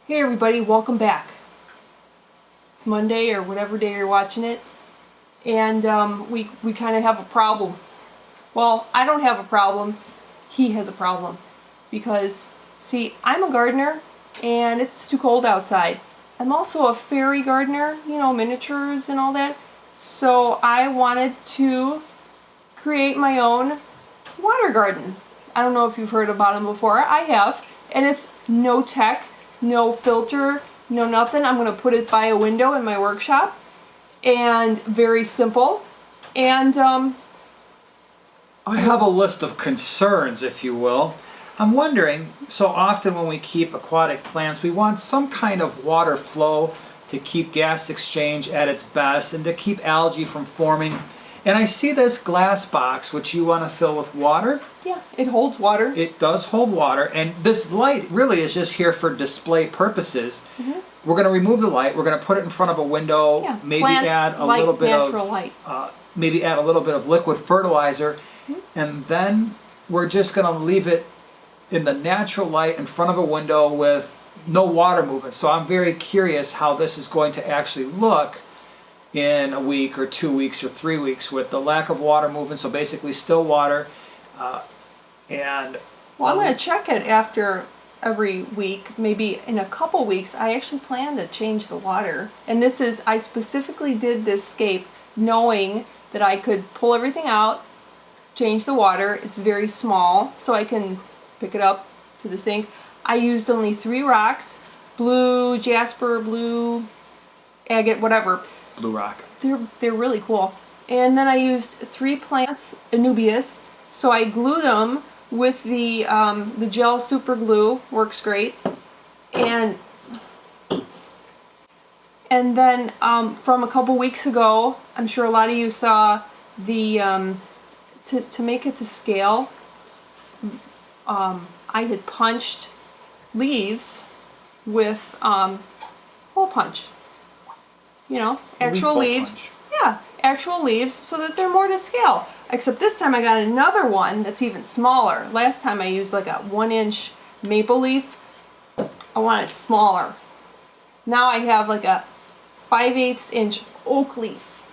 Hey everybody, welcome back. It's Monday or whatever day you're watching it, and we kind of have a problem. Well, I don't have a problem, he has a problem. Because, see, I'm a gardener and it's too cold outside. I'm also a fairy gardener, you know, miniatures and all that. So I wanted to create my own water garden. I don't know if you've heard about them before. I have. And it's no tech, no filter, no nothing. I'm going to put it by a window in my workshop. And very simple. And I have a list of concerns, if you will. I'm wondering, so often when we keep aquatic plants, we want some kind of water flow to keep gas exchange at its best and to keep algae from forming. And I see this glass box, which you want to fill with water. yeah, it holds water. It does hold water, and this light really is just here for display purposes. Mm-hmm. We're going to remove the light. We're going to put it in front of a window. Yeah, maybe plants add a like little bit natural of light. maybe add a little bit of liquid fertilizer, and then we're just going to leave it in the natural light in front of a window with no water movement. So I'm very curious how this is going to actually look in a week or 2 weeks or 3 weeks with the lack of water movement. So basically still water. And Well, I'm going to check it after every week, maybe in a couple weeks. I actually plan to change the water. And this is, I specifically did this scape knowing that I could pull everything out, change the water. It's very small, so I can pick it up to the sink. I used only 3 rocks, blue, jasper, blue, agate, whatever. blue rock. They're really cool. And then I used 3 plants, Anubias. So I glued them with the gel super glue, works great. And then from a couple weeks ago, I'm sure a lot of you saw the to make it to scale. I had punched leaves with hole punch. You know, actual hole leaves. punch. Yeah, actual leaves so that they're more to scale. Except this time I got another one that's even smaller. Last time I used like a 1-inch maple leaf. I want it smaller. Now I have like a 5/8 inch oak leaf.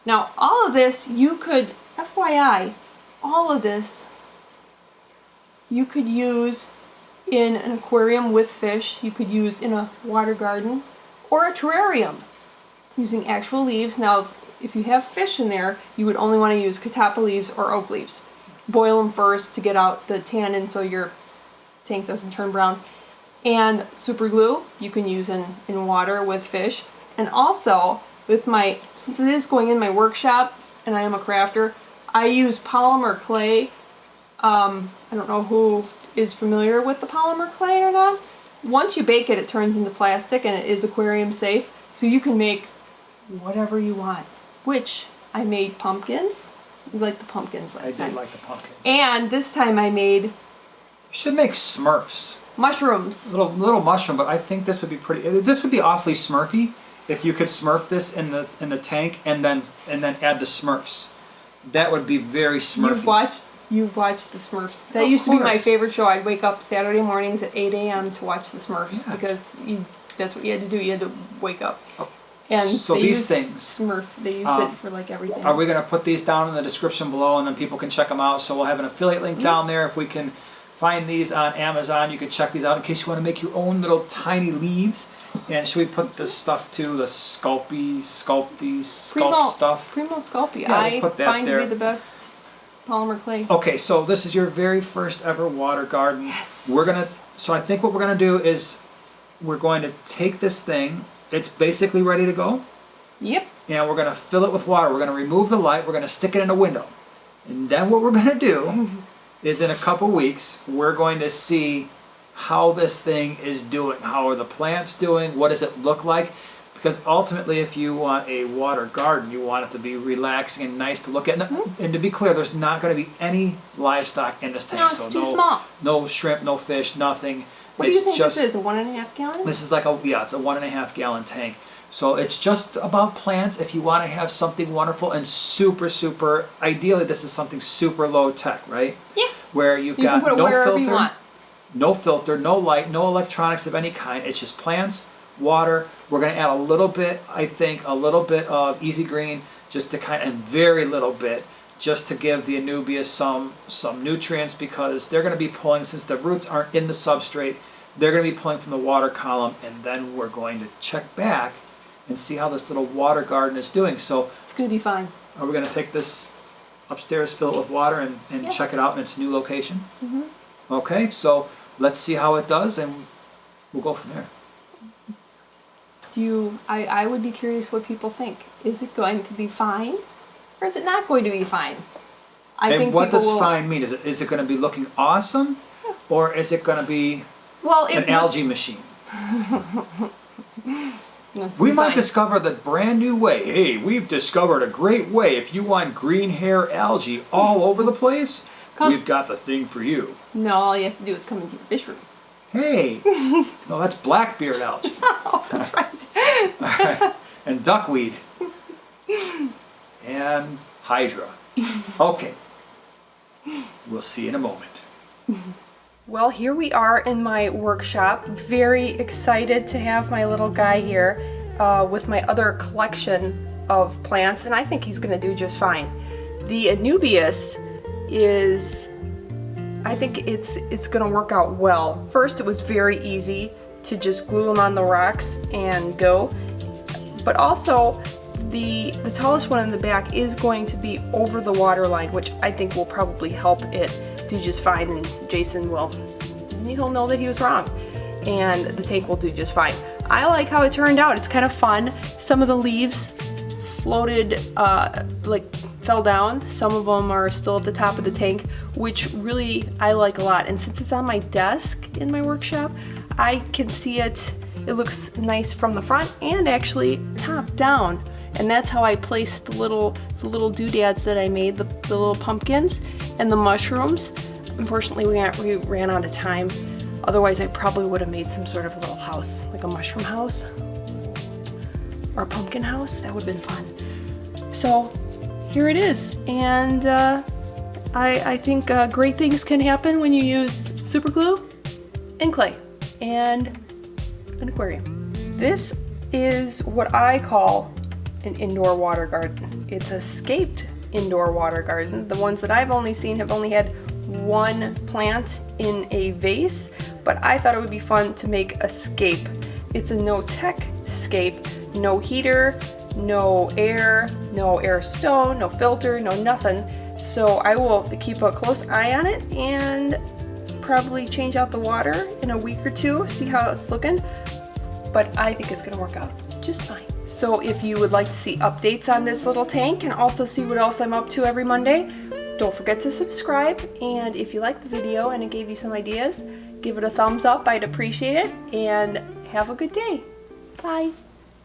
Now all of this you could, FYI, all of this you could use in an aquarium with fish. You could use in a water garden or a terrarium using actual leaves. Now if you have fish in there, you would only want to use catappa leaves or oak leaves. Boil them first to get out the tannin so your tank doesn't turn brown. And super glue you can use in water with fish. And also with my, since it is going in my workshop and I am a crafter, I use polymer clay. I don't know who is familiar with the polymer clay or not. Once you bake it, it turns into plastic and it is aquarium safe. So you can make whatever you want. Which I made pumpkins. You like the pumpkins last time. I did like the pumpkins. And this time I made You should make Smurfs. mushrooms. Little mushroom, but I think this would be pretty. This would be awfully Smurfy if you could Smurf this in the tank and then add the Smurfs. That would be very Smurfy. You've watched the Smurfs. That Of used to be my course. favorite show. I'd wake up Saturday mornings at 8 a.m. to watch the Smurfs Yeah. because that's what you had to do. You had to wake up. Oh. And So they these used things, Smurf. They used it for like everything. Are we going to put these down in the description below and then people can check them out? So we'll have an affiliate link down there. If we can find these on Amazon, you can check these out in case you want to make your own little tiny leaves. And should we put this stuff too? The sculpt stuff? Primo Sculpey. Yeah, we'll I put that find there. to be the best polymer clay. Okay, so this is your very first ever water garden. Yes. So I think what we're gonna do is we're going to take this thing. It's basically ready to go. Yep. And we're gonna fill it with water. We're gonna remove the light. We're gonna stick it in a window. And then what we're gonna do is in a couple weeks, we're going to see how this thing is doing. How are the plants doing? What does it look like? Because ultimately, if you want a water garden, you want it to be relaxing and nice to look at. And to be clear, there's not going to be any livestock in this tank. No, it's too small. No shrimp, no fish, nothing. What do you think this is? A 1.5 gallon? This is like it's a 1.5 gallon tank. So it's just about plants. If you want to have something wonderful and super, ideally this is something super low tech, right? Yeah. Where you've You can got put it no wherever filter. you want. No filter, no light, no electronics of any kind. It's just plants, water. We're going to add a little bit, I think, a little bit of Easy Green, just to kind of, and very little bit, just to give the Anubias some nutrients, because they're going to be pulling, since the roots aren't in the substrate, they're going to be pulling from the water column, and then we're going to check back and see how this little water garden is doing. So It's going to be fine. are we going to take this upstairs, fill it with water, and Yes. check it out in its new location? Mm-hmm. Okay, so let's see how it does, and we'll go from there. I would be curious what people think. Is it going to be fine, or is it not going to be fine? I And think what people does will, fine mean? Is it going to be looking awesome, or is it going to be well, an algae machine? We might discover the brand new way. Hey, we've discovered a great way. If you want green hair algae all over the place, we've got the thing for you. No, all you have to do is come into your fish room. Hey, no, that's blackbeard algae. Oh, that's right. All right. And duckweed. And hydra. Okay. We'll see you in a moment. Well, here we are in my workshop. Very excited to have my little guy here with my other collection of plants, and I think he's going to do just fine. The Anubias is, I think it's going to work out well. First, it was very easy to just glue them on the rocks and go, but also the tallest one in the back is going to be over the water line, which I think will probably help it do just fine, and Jason he'll know that he was wrong, and the tank will do just fine. I like how it turned out. It's kind of fun. Some of the leaves floated, like fell down. Some of them are still at the top of the tank, which really I like a lot. And since it's on my desk in my workshop, I can see it. It looks nice from the front and actually top down. And that's how I placed the little doodads that I made, the little pumpkins and the mushrooms. Unfortunately, we ran out of time. Otherwise, I probably would have made some sort of little house, like a mushroom house or a pumpkin house. That would have been fun. So here it is. And I think great things can happen when you use super glue and clay and an aquarium. This is what I call an indoor water garden. It's a scaped indoor water garden. The ones that I've only seen have only had one plant in a vase, but I thought it would be fun to make a scape. It's a no-tech scape, no heater, no air stone, no filter, no nothing. So I will keep a close eye on it and probably change out the water in a week or two, see how it's looking. But I think it's gonna work out just fine. So if you would like to see updates on this little tank and also see what else I'm up to every Monday, don't forget to subscribe. And if you liked the video and it gave you some ideas, give it a thumbs up. I'd appreciate it. And have a good day. Bye.